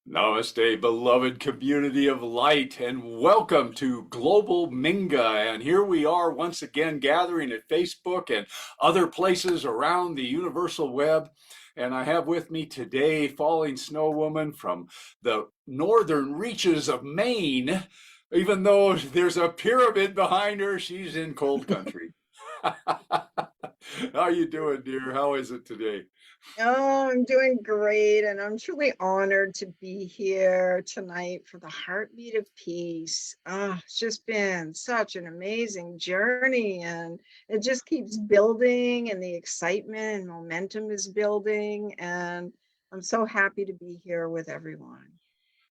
Namaste, beloved community of light, and welcome to Global Minga. And here we are once again gathering at Facebook and other places around the universal web. And I have with me today Falling Snow Woman from the northern reaches of Maine. Even though there's a pyramid behind her, she's in cold country. How you doing, dear? How is it today? Oh, I'm doing great, and I'm truly honored to be here tonight for the Heartbeat of Peace. It's just been such an amazing journey, and it just keeps building, and the excitement and momentum is building, and I'm so happy to be here with everyone.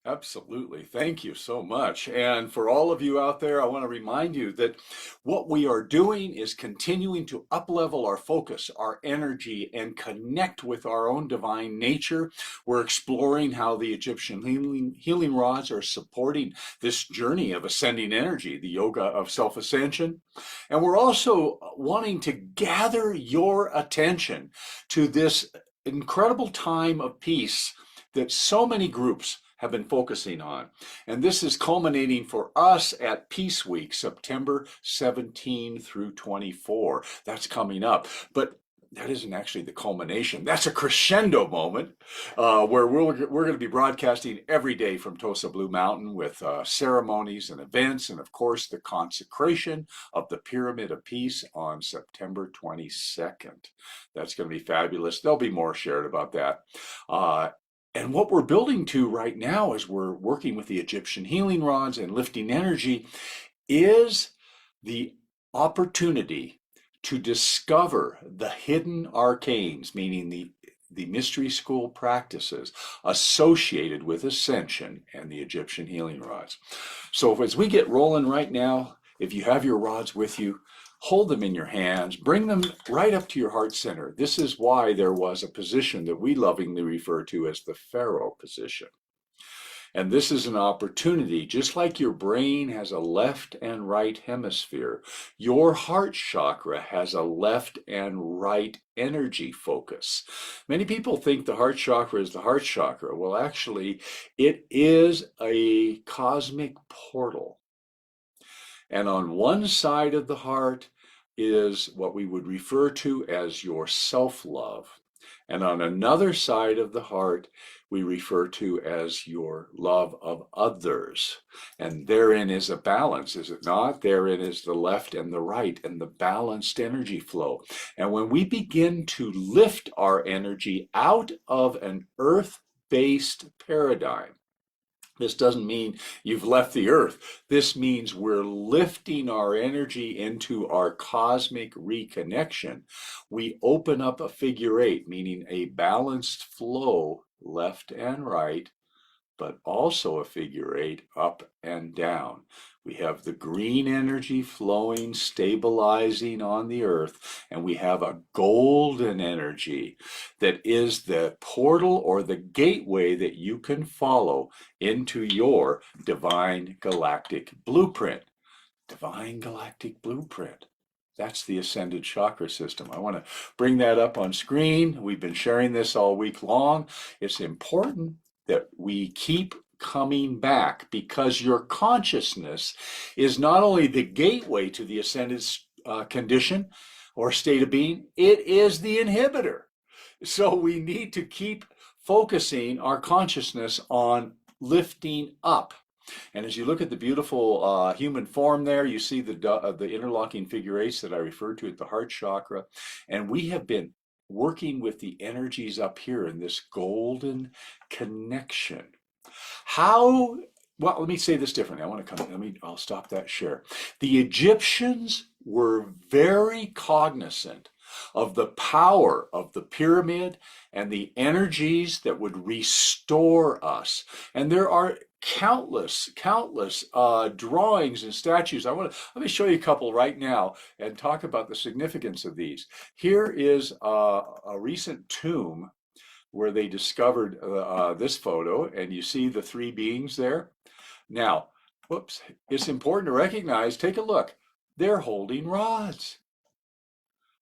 Absolutely. Thank you so much. And for all of you out there, I want to remind you that what we are doing is continuing to uplevel our focus, our energy, and connect with our own divine nature. We're exploring how the Egyptian healing rods are supporting this journey of ascending energy, the Yoga of Self-Ascension. And we're also wanting to gather your attention to this incredible time of peace that so many groups have been focusing on. And this is culminating for us at Peace Week, September 17 through 24. That's coming up. But that isn't actually the culmination. That's a crescendo moment where we're going to be broadcasting every day from Tosa Blue Mountain with ceremonies and events, and of course the consecration of the Pyramid of Peace on September 22nd. That's going to be fabulous. There'll be more shared about that. And what we're building to right now as we're working with the Egyptian healing rods and lifting energy is the opportunity to discover the hidden arcanes, meaning the mystery school practices associated with ascension and the Egyptian healing rods. So as we get rolling right now, if you have your rods with you, hold them in your hands, bring them right up to your heart center. This is why there was a position that we lovingly refer to as the Pharaoh position. And this is an opportunity, just like your brain has a left and right hemisphere, your heart chakra has a left and right energy focus. Many people think the heart chakra is the heart chakra. Well, actually, it is a cosmic portal. And on one side of the heart is what we would refer to as your self-love. And on another side of the heart, we refer to as your love of others. And therein is a balance, is it not? Therein is the left and the right and the balanced energy flow. And when we begin to lift our energy out of an earth-based paradigm, this doesn't mean you've left the earth. This means we're lifting our energy into our cosmic reconnection. We open up a figure eight, meaning a balanced flow left and right, but also a figure eight up and down. We have the green energy flowing, stabilizing on the earth, and we have a golden energy that is the portal or the gateway that you can follow into your divine galactic blueprint. Divine galactic blueprint. That's the ascended chakra system. I want to bring that up on screen. We've been sharing this all week long. It's important that we keep coming back because your consciousness is not only the gateway to the ascended condition or state of being, it is the inhibitor. So we need to keep focusing our consciousness on lifting up. And as you look at the beautiful human form there, you see the interlocking figure eights that I referred to at the heart chakra. And we have been working with the energies up here in this golden connection. How, well, let me say this differently. I'll stop that share. The Egyptians were very cognizant of the power of the pyramid and the energies that would restore us. And there are countless drawings and statues. Let me show you a couple right now and talk about the significance of these. Here is a recent tomb where they discovered this photo, and you see the three beings there. Now, whoops, it's important to recognize, take a look, they're holding rods.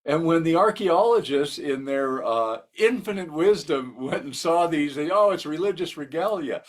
And when the archaeologists, in their infinite wisdom, went and saw these, they, oh, it's religious regalia.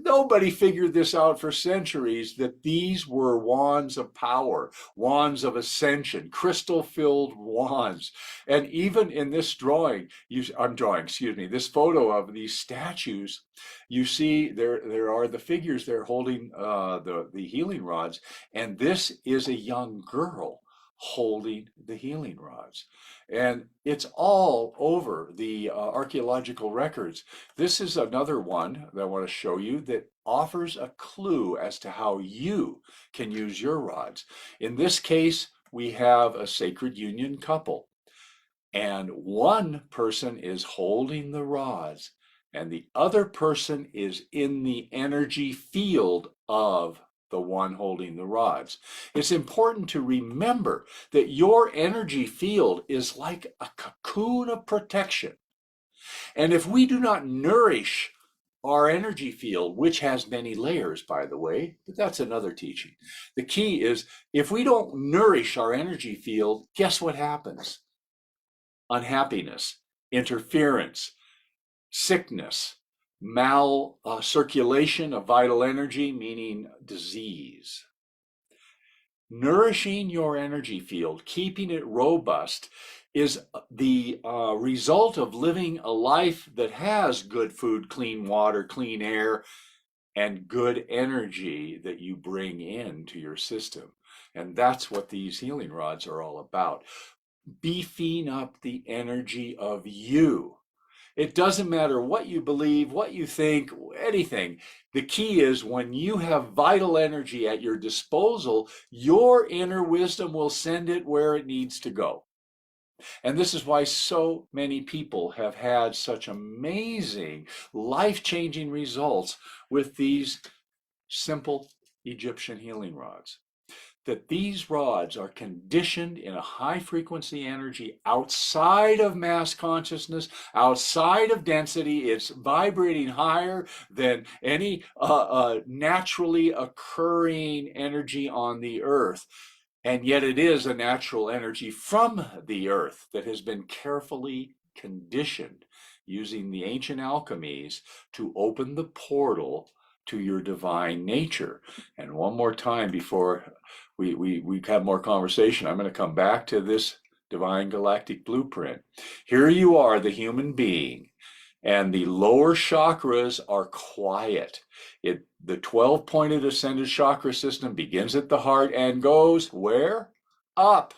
Nobody figured this out for centuries, that these were wands of power, wands of ascension, crystal-filled wands. And even in this this photo of these statues, you see there are the figures there holding the healing rods, and this is a young girl holding the healing rods. And it's all over the archaeological records. This is another one that I want to show you that offers a clue as to how you can use your rods. In this case, we have a sacred union couple, and one person is holding the rods, and the other person is in the energy field of the one holding the rods. It's important to remember that your energy field is like a cocoon of protection. And if we do not nourish our energy field, which has many layers, by the way, but that's another teaching. The key is, if we don't nourish our energy field, guess what happens? Unhappiness, interference, sickness, circulation of vital energy, meaning disease. Nourishing your energy field, keeping it robust, is the result of living a life that has good food, clean water, clean air, and good energy that you bring into your system. And that's what these healing rods are all about. Beefing up the energy of you. It doesn't matter what you believe, what you think, anything. The key is, when you have vital energy at your disposal, your inner wisdom will send it where it needs to go. And this is why so many people have had such amazing, life-changing results with these simple Egyptian healing rods. That these rods are conditioned in a high frequency energy outside of mass consciousness, outside of density. It's vibrating higher than any naturally occurring energy on the earth. And yet it is a natural energy from the earth that has been carefully conditioned using the ancient alchemies to open the portal to your divine nature. And one more time before we have more conversation, I'm going to come back to this divine galactic blueprint. Here you are, the human being, and the lower chakras are quiet. The 12-pointed ascended chakra system begins at the heart and goes where? Up.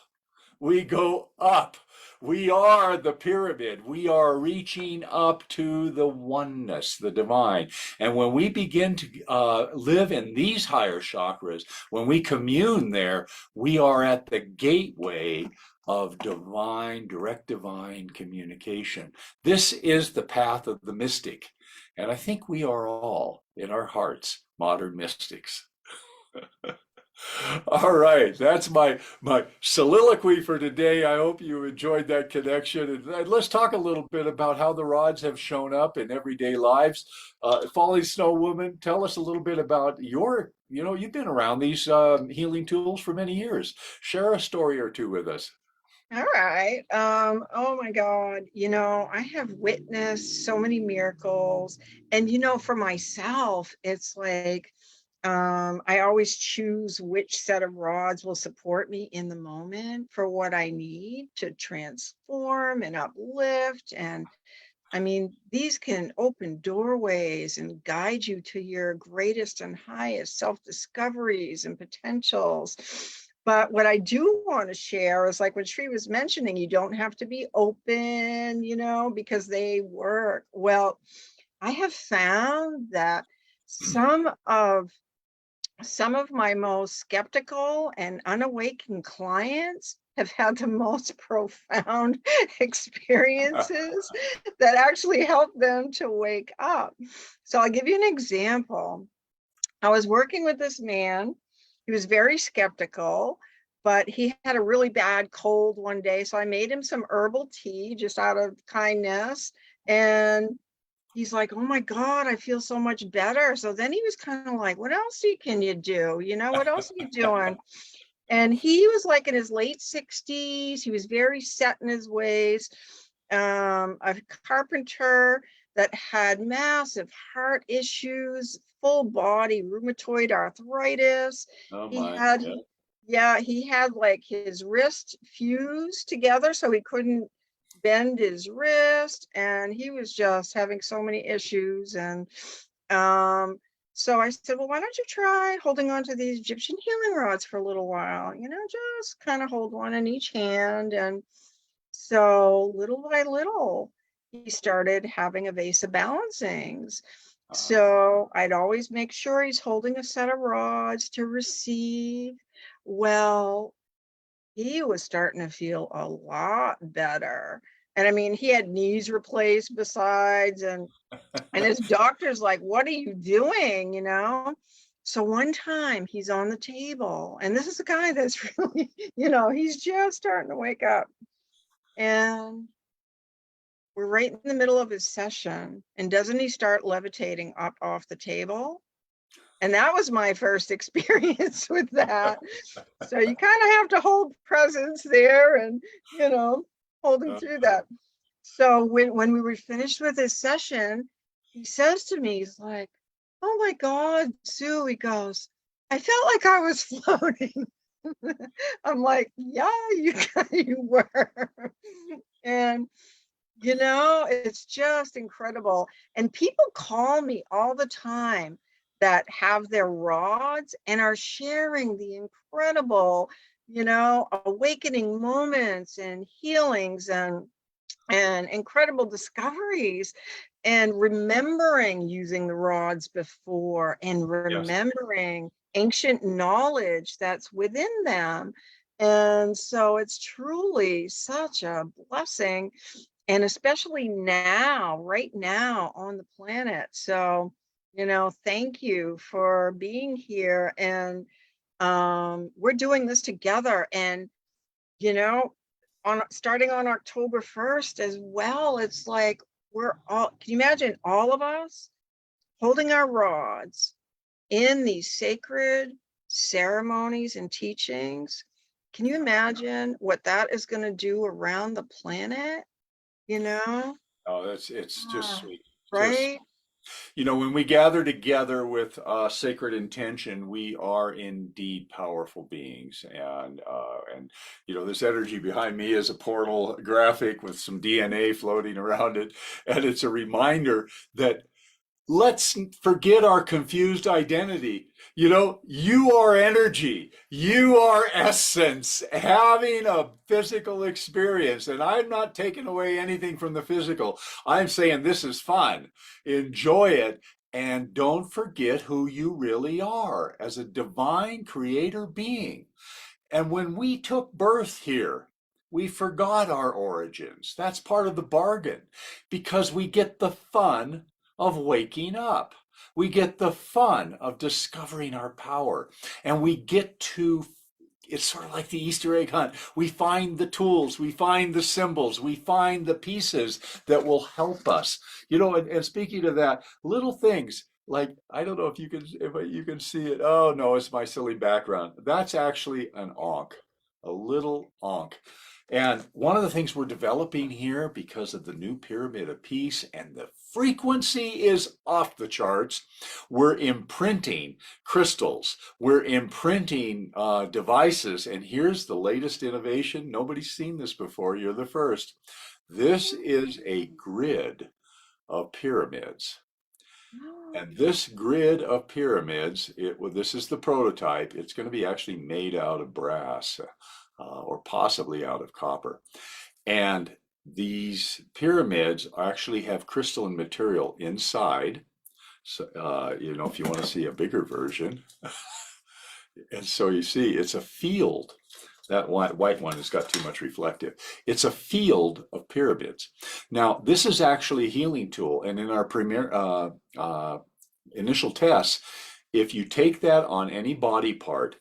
We go up. We are the pyramid. We are reaching up to the oneness, the divine. And when we begin to live in these higher chakras, when we commune there, we are at the gateway of divine, direct divine communication. This is the path of the mystic. And I think we are all, in our hearts, modern mystics. All right, that's my soliloquy for today. I hope you enjoyed that connection. And let's talk a little bit about how the rods have shown up in everyday lives. Falling Snow Woman, tell us a little bit about you've been around these healing tools for many years. Share a story or two with us. All right. Oh my God. I have witnessed so many miracles. And, for myself, it's like, I always choose which set of rods will support me in the moment for what I need to transform and uplift. And I mean, these can open doorways and guide you to your greatest and highest self-discoveries and potentials. But what I do want to share is, like what Sri was mentioning, you don't have to be open, because they work. Well, I have found that some of my most skeptical and unawakened clients have had the most profound experiences that actually help them to wake up. So I'll give you an example. I was working with this man. He was very skeptical, but he had a really bad cold one day. So I made him some herbal tea just out of kindness. And he's like, oh my God, I feel so much better. So then he was kind of like, what else can you do? What else are you doing? And he was like in his late 60s. He was very set in his ways. A carpenter that had massive heart issues, full body rheumatoid arthritis. Oh He my. had, Yeah. yeah, he had like his wrist fused together, so he couldn't bend his wrist, and he was just having so many issues. And um, so I said, well, why don't you try holding on to these Egyptian healing rods for a little while? Just kind of hold one in each hand. And so little by little, he started having evasive balancings. Uh, So I'd always make sure he's holding a set of rods to receive. Well, he was starting to feel a lot better. And I mean, he had knees replaced besides, and his doctor's like, what are you doing? So one time he's on the table, and this is a guy that's really, he's just starting to wake up. And we're right in the middle of his session. And doesn't he start levitating up off the table? And that was my first experience with that. So you kind of have to hold presence there and, hold him through that. So when we were finished with his session, he says to me, he's like, oh my God, Sue, he goes, I felt like I was floating. I'm like, yeah, you were. And, it's just incredible. And people call me all the time that have their rods and are sharing the incredible, awakening moments and healings and incredible discoveries, and remembering using the rods before, and yes. remembering ancient knowledge that's within them. And so it's truly such a blessing, and especially now, right now on the planet. So, thank you for being here. And we're doing this together. And you know, starting on October 1st as well, it's like we're all, can you imagine all of us holding our rods in these sacred ceremonies and teachings? Can you imagine what that is going to do around the planet? You know? Oh, it's just Ah, sweet. Just, right? when we gather together with sacred intention, we are indeed powerful beings. And this energy behind me is a portal graphic with some DNA floating around it, and it's a reminder that let's forget our confused identity. You are energy, you are essence, having a physical experience. And I'm not taking away anything from the physical. I'm saying this is fun. Enjoy it. And don't forget who you really are as a divine creator being. And when we took birth here, we forgot our origins. That's part of the bargain because we get the fun of waking up. We get the fun of discovering our power. And we get to, it's sort of like the Easter egg hunt. We find the tools, we find the symbols, we find the pieces that will help us. And speaking of that, little things like, I don't know if you can see it. Oh no, it's my silly background. That's actually an ankh, a little ankh. And one of the things we're developing here because of the new pyramid of peace, and the frequency is off the charts, we're imprinting crystals, we're imprinting devices. And here's the latest innovation. Nobody's seen this before. You're the first. This is a grid of pyramids. And this grid of pyramids, this is the prototype. It's going to be actually made out of brass or possibly out of copper. And these pyramids actually have crystalline material inside. So, if you want to see a bigger version. And so you see, it's a field. That white one has got too much reflective. It's a field of pyramids. Now, this is actually a healing tool. And in our premier initial tests, if you take that on any body part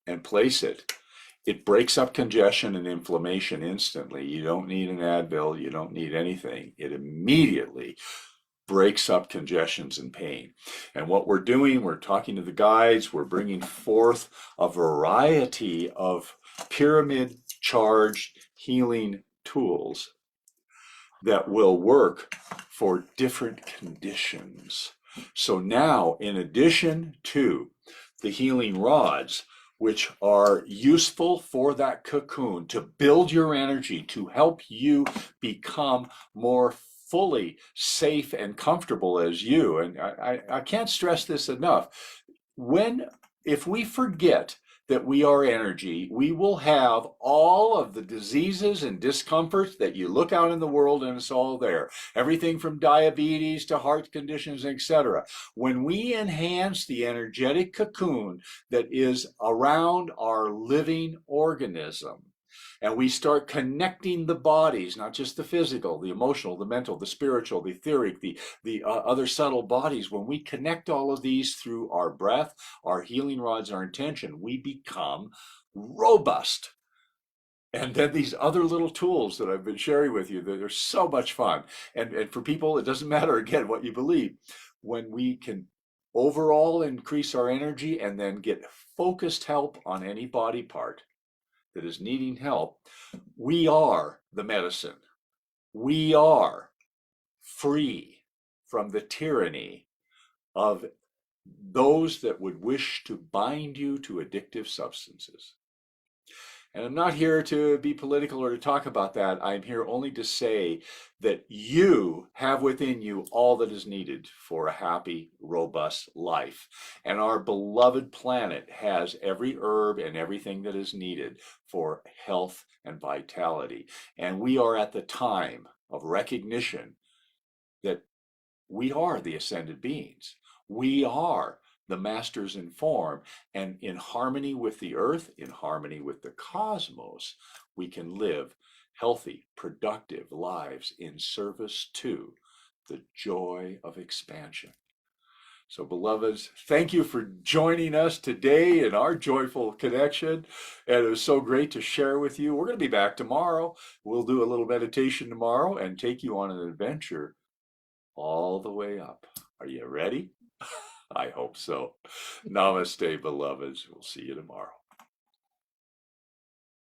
and place it, it breaks up congestion and inflammation instantly. You don't need an Advil. You don't need anything. It immediately breaks up congestions and pain. And what we're doing, we're talking to the guides, we're bringing forth a variety of pyramid charged healing tools that will work for different conditions. So now, in addition to the healing rods, which are useful for that cocoon to build your energy, to help you become more fully safe and comfortable as you. And I can't stress this enough. If we forget that we are energy, we will have all of the diseases and discomforts that you look out in the world and it's all there. Everything from diabetes to heart conditions, etc. When we enhance the energetic cocoon that is around our living organism, and we start connecting the bodies, not just the physical, the emotional, the mental, the spiritual, the etheric, the other subtle bodies, when we connect all of these through our breath, our healing rods, our intention, we become robust. And then these other little tools that I've been sharing with you, that are so much fun. And for people, it doesn't matter, again, what you believe. When we can overall increase our energy and then get focused help on any body part that is needing help, we are the medicine. We are free from the tyranny of those that would wish to bind you to addictive substances. And I'm not here to be political or to talk about that. I'm here only to say that you have within you all that is needed for a happy, robust life. And our beloved planet has every herb and everything that is needed for health and vitality. And we are at the time of recognition that we are the ascended beings. We are the masters in form, and in harmony with the earth, in harmony with the cosmos, we can live healthy, productive lives in service to the joy of expansion. So, beloveds, thank you for joining us today in our joyful connection. And it was so great to share with you. We're going to be back tomorrow. We'll do a little meditation tomorrow and take you on an adventure all the way up. Are you ready? I hope so. Namaste, beloveds. We'll see you tomorrow.